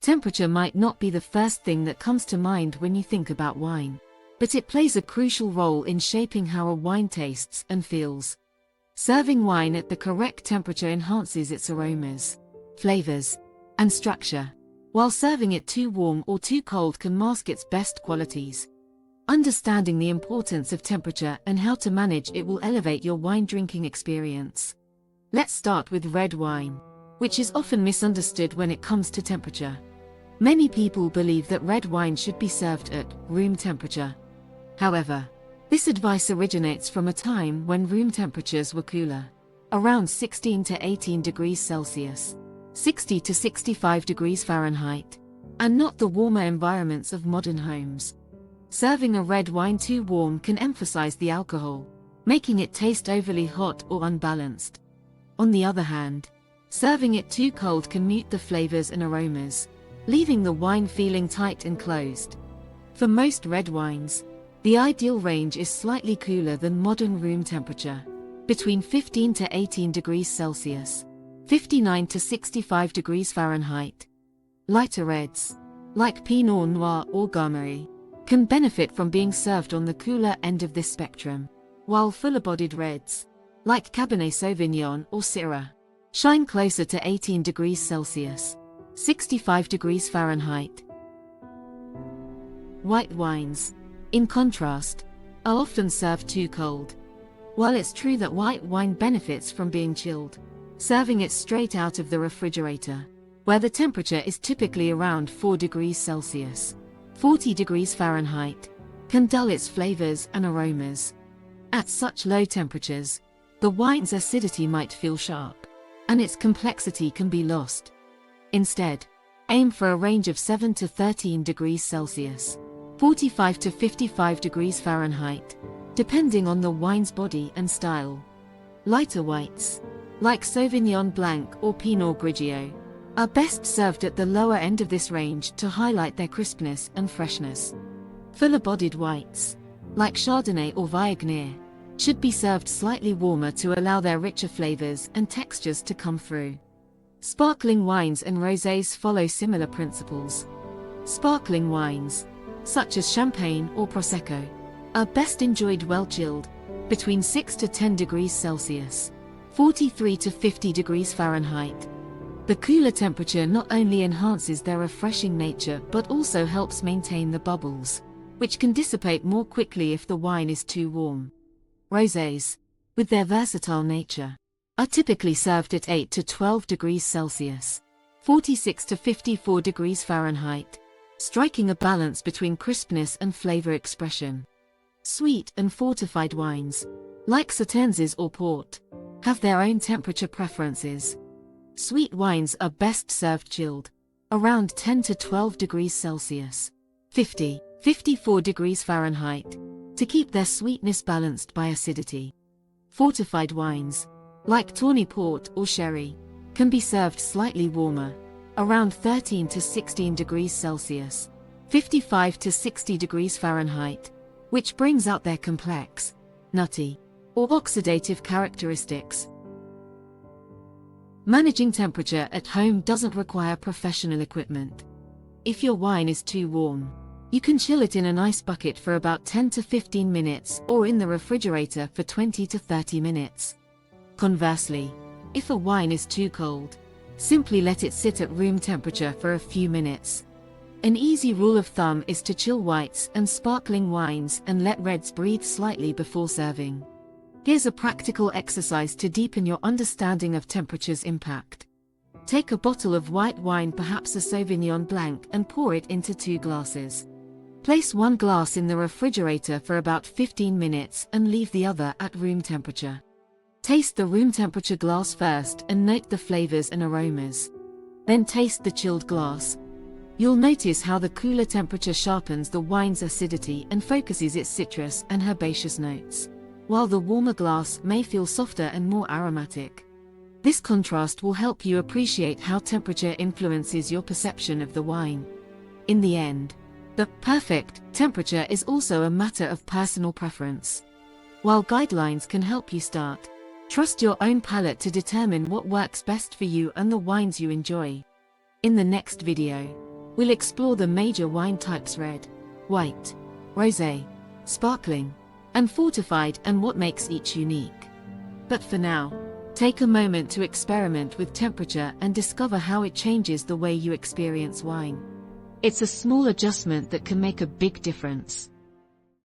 Temperature might not be the first thing that comes to mind when you think about wine, but it plays a crucial role in shaping how a wine tastes and feels. Serving wine at the correct temperature enhances its aromas, flavors, and structure, while serving it too warm or too cold can mask its best qualities. Understanding the importance of temperature and how to manage it will elevate your wine drinking experience. Let's start with red wine, which is often misunderstood when it comes to temperature. Many people believe that red wine should be served at room temperature. However, this advice originates from a time when room temperatures were cooler, around 16 to 18 degrees Celsius, 60 to 65 degrees Fahrenheit, and not the warmer environments of modern homes. Serving a red wine too warm can emphasize the alcohol, making it taste overly hot or unbalanced. On the other hand, serving it too cold can mute the flavors and aromas, leaving the wine feeling tight and closed. For most red wines, the ideal range is slightly cooler than modern room temperature, between 15 to 18 degrees Celsius, 59 to 65 degrees Fahrenheit. Lighter reds, like Pinot Noir or Gamay, can benefit from being served on the cooler end of this spectrum, while fuller-bodied reds, like Cabernet Sauvignon or Syrah, shine closer to 18 degrees Celsius, 65 degrees Fahrenheit. White wines, in contrast, are often served too cold. While it's true that white wine benefits from being chilled, serving it straight out of the refrigerator, where the temperature is typically around 4 degrees Celsius, 40 degrees Fahrenheit, can dull its flavors and aromas. At such low temperatures, the wine's acidity might feel sharp, and its complexity can be lost. Instead, aim for a range of 7 to 13 degrees Celsius, 45 to 55 degrees Fahrenheit, depending on the wine's body and style. Lighter whites, like Sauvignon Blanc or Pinot Grigio, are best served at the lower end of this range to highlight their crispness and freshness. Fuller-bodied whites, like Chardonnay or Viognier, should be served slightly warmer to allow their richer flavors and textures to come through. Sparkling wines and rosés follow similar principles. Sparkling wines, such as champagne or prosecco, are best enjoyed well chilled, between 6 to 10 degrees Celsius, 43 to 50 degrees Fahrenheit. The cooler temperature not only enhances their refreshing nature but also helps maintain the bubbles, which can dissipate more quickly if the wine is too warm. Rosés, with their versatile nature, are typically served at 8 to 12 degrees Celsius, 46 to 54 degrees Fahrenheit, striking a balance between crispness and flavor expression. Sweet and fortified wines, like Sauternes or Port, have their own temperature preferences. Sweet wines are best served chilled, around 10 to 12 degrees Celsius, 54 degrees Fahrenheit, to keep their sweetness balanced by acidity. Fortified wines, like Tawny Port or Sherry, can be served slightly warmer, around 13 to 16 degrees Celsius, 55 to 60 degrees Fahrenheit, which brings out their complex, nutty, or oxidative characteristics. Managing temperature at home doesn't require professional equipment. If your wine is too warm, you can chill it in an ice bucket for about 10 to 15 minutes or in the refrigerator for 20 to 30 minutes. Conversely, if a wine is too cold, simply let it sit at room temperature for a few minutes. An easy rule of thumb is to chill whites and sparkling wines and let reds breathe slightly before serving. Here's a practical exercise to deepen your understanding of temperature's impact. Take a bottle of white wine, perhaps a Sauvignon Blanc, and pour it into 2 glasses. Place one glass in the refrigerator for about 15 minutes and leave the other at room temperature. Taste the room temperature glass first and note the flavors and aromas. Then taste the chilled glass. You'll notice how the cooler temperature sharpens the wine's acidity and focuses its citrus and herbaceous notes, while the warmer glass may feel softer and more aromatic. This contrast will help you appreciate how temperature influences your perception of the wine. In the end, the perfect temperature is also a matter of personal preference. While guidelines can help you start, trust your own palate to determine what works best for you and the wines you enjoy. In the next video, We'll explore the major wine types: red, white, rosé, sparkling, and fortified, and what makes each unique. But for now, take a moment to experiment with temperature and discover how it changes the way you experience wine. It's a small adjustment that can make a big difference.